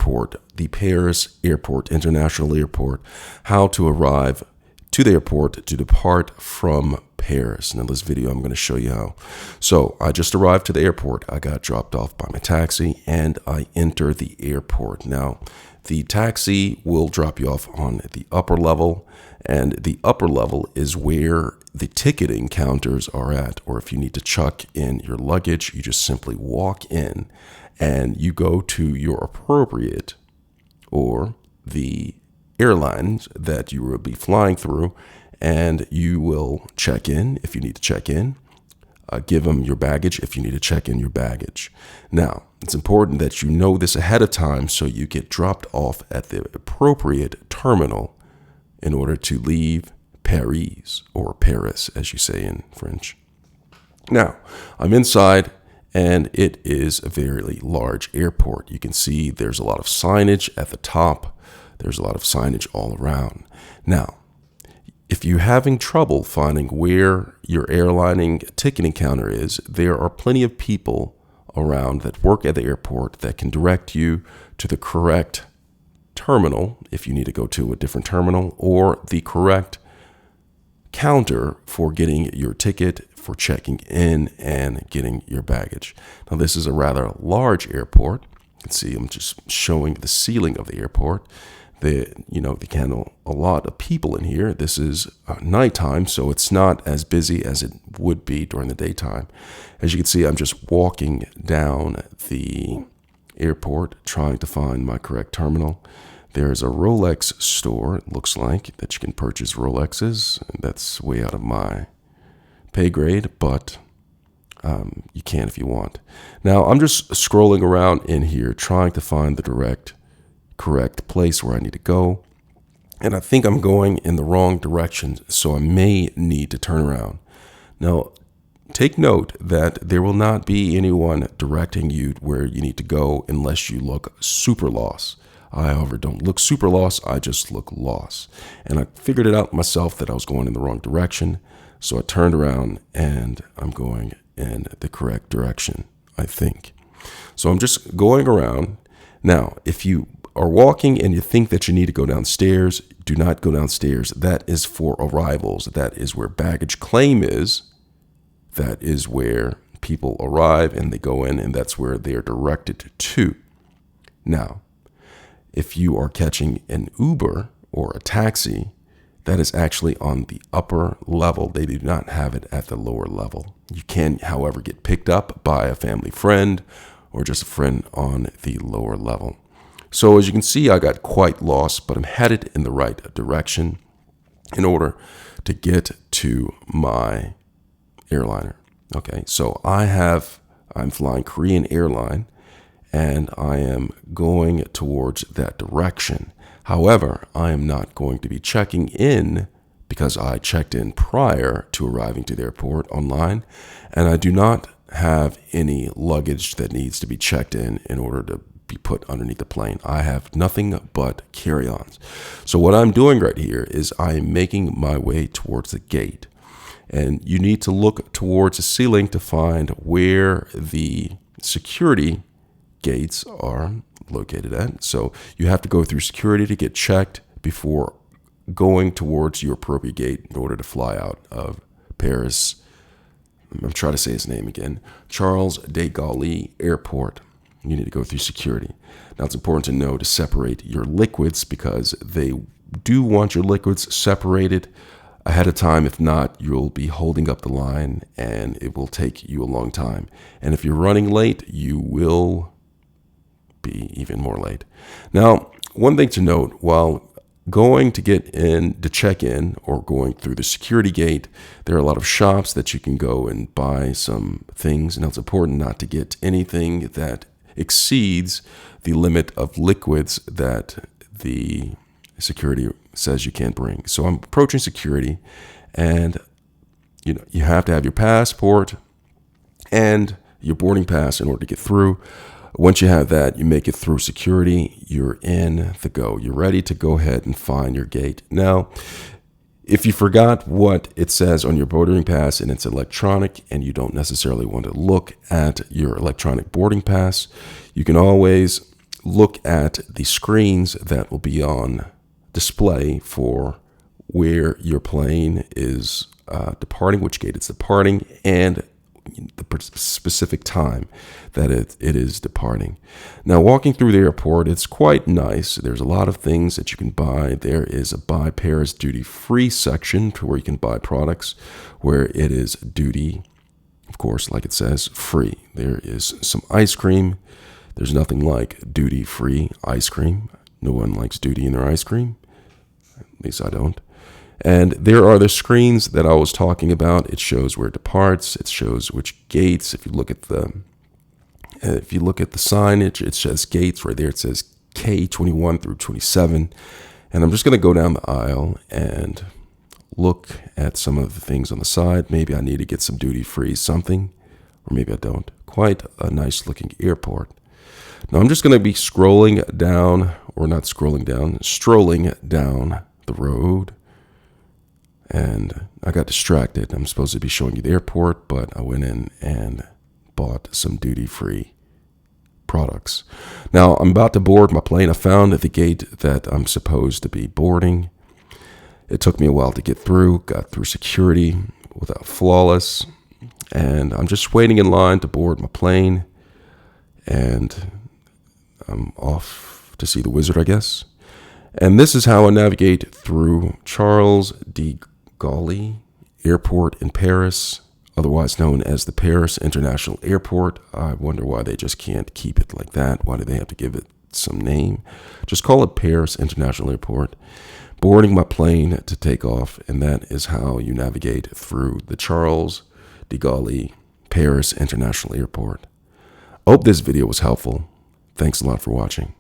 airport, the Paris Airport, International Airport, how to arrive to the airport to depart from Paris. Now, this video, I'm going to show you how. So I just arrived to the airport. I got dropped off by my taxi and I enter the airport. Now, the taxi will drop you off on the upper level, and the upper level is where the ticketing counters are at. Or if you need to chuck in your luggage, you just simply walk in and you go to your appropriate or the airlines that you will be flying through, and you will check in if you need to check in. Give them your baggage if you need to check in your baggage. Now, it's important that you know this ahead of time so you get dropped off at the appropriate terminal in order to leave Paris, or Paris, as you say in French. Now, I'm inside, and it is a very large airport. You can see there's a lot of signage at the top. There's a lot of signage all around. Now, if you're having trouble finding where your airlining ticketing counter is, there are plenty of people around that work at the airport that can direct you to the correct terminal if you need to go to a different terminal, or the correct counter for getting your ticket, for checking in and getting your baggage. Now, this is a rather large airport. You can see I'm just showing the ceiling of the airport. They can handle a lot of people in here. This is nighttime, so it's not as busy as it would be during the daytime. As you can see, I'm just walking down the airport trying to find my correct terminal. There's a Rolex store, it looks like, that you can purchase Rolexes. That's way out of my pay grade, but you can if you want. Now, I'm just scrolling around in here trying to find the correct place where I need to go, and I think I'm going in the wrong direction, so I may need to turn around. Now, take note that there will not be anyone directing you where you need to go unless you look super lost. I, however, don't look super lost, I just look lost. And I figured it out myself that I was going in the wrong direction, so I turned around and I'm going in the correct direction, I think. So I'm just going around. Now, if you are walking and you think that you need to go downstairs, do not go downstairs. That is for arrivals. That is where baggage claim is. That is where people arrive and they go in, and that's where they are directed to. Now, if you are catching an Uber or a taxi, that is actually on the upper level. They do not have it at the lower level. You can, however, get picked up by a family friend or just a friend on the lower level. So as you can see, I got quite lost, but I'm headed in the right direction in order to get to my airliner. Okay, so I'm flying Korean airline, and I am going towards that direction. However, I am not going to be checking in because I checked in prior to arriving to the airport online, and I do not have any luggage that needs to be checked in order to be put underneath the plane. I have nothing but carry-ons. So what I'm doing right here is I am making my way towards the gate. And you need to look towards the ceiling to find where the security gates are located at. So you have to go through security to get checked before going towards your appropriate gate in order to fly out of Paris. I'm trying to say his name again. Charles de Gaulle Airport. You need to go through security. Now, it's important to know to separate your liquids because they do want your liquids separated ahead of time. If not, you'll be holding up the line and it will take you a long time. And if you're running late, you will be even more late. Now, one thing to note, while going to get in to check in or going through the security gate, there are a lot of shops that you can go and buy some things. And it's important not to get anything that exceeds the limit of liquids that the security says you can't bring. So I'm approaching security, and you have to have your passport and your boarding pass in order to get through. Once you have that, you make it through security, you're in the go. You're ready to go ahead and find your gate. Now, if you forgot what it says on your boarding pass and it's electronic and you don't necessarily want to look at your electronic boarding pass, you can always look at the screens that will be on display for where your plane is departing, which gate it's departing, and the specific time that it is departing. Now, walking through the airport, it's quite nice. There's a lot of things that you can buy. There is a Buy Paris duty-free section to where you can buy products, where it is duty, of course, like it says, free. There is some ice cream. There's nothing like duty-free ice cream. No one likes duty in their ice cream. At least I don't. And there are the screens that I was talking about. It shows where it departs. It shows which gates. If you look at the signage, it says gates right there. It says K21 through 27. And I'm just going to go down the aisle and look at some of the things on the side. Maybe I need to get some duty-free something, or maybe I don't. Quite a nice looking airport. Now I'm just going to be strolling down the road. And I got distracted. I'm supposed to be showing you the airport, but I went in and bought some duty-free products. Now, I'm about to board my plane. I found the gate that I'm supposed to be boarding. It took me a while to get through, got through security without flawless, and I'm just waiting in line to board my plane, and I'm off to see the wizard, I guess. And this is how I navigate through Charles de Gaulle Airport in Paris, otherwise known as the Paris International Airport. I wonder why they just can't keep it like that. Why do they have to give it some name? Just call it Paris International Airport. Boarding my plane to take off, and that is how you navigate through the Charles de Gaulle Paris International Airport. I hope this video was helpful. Thanks a lot for watching.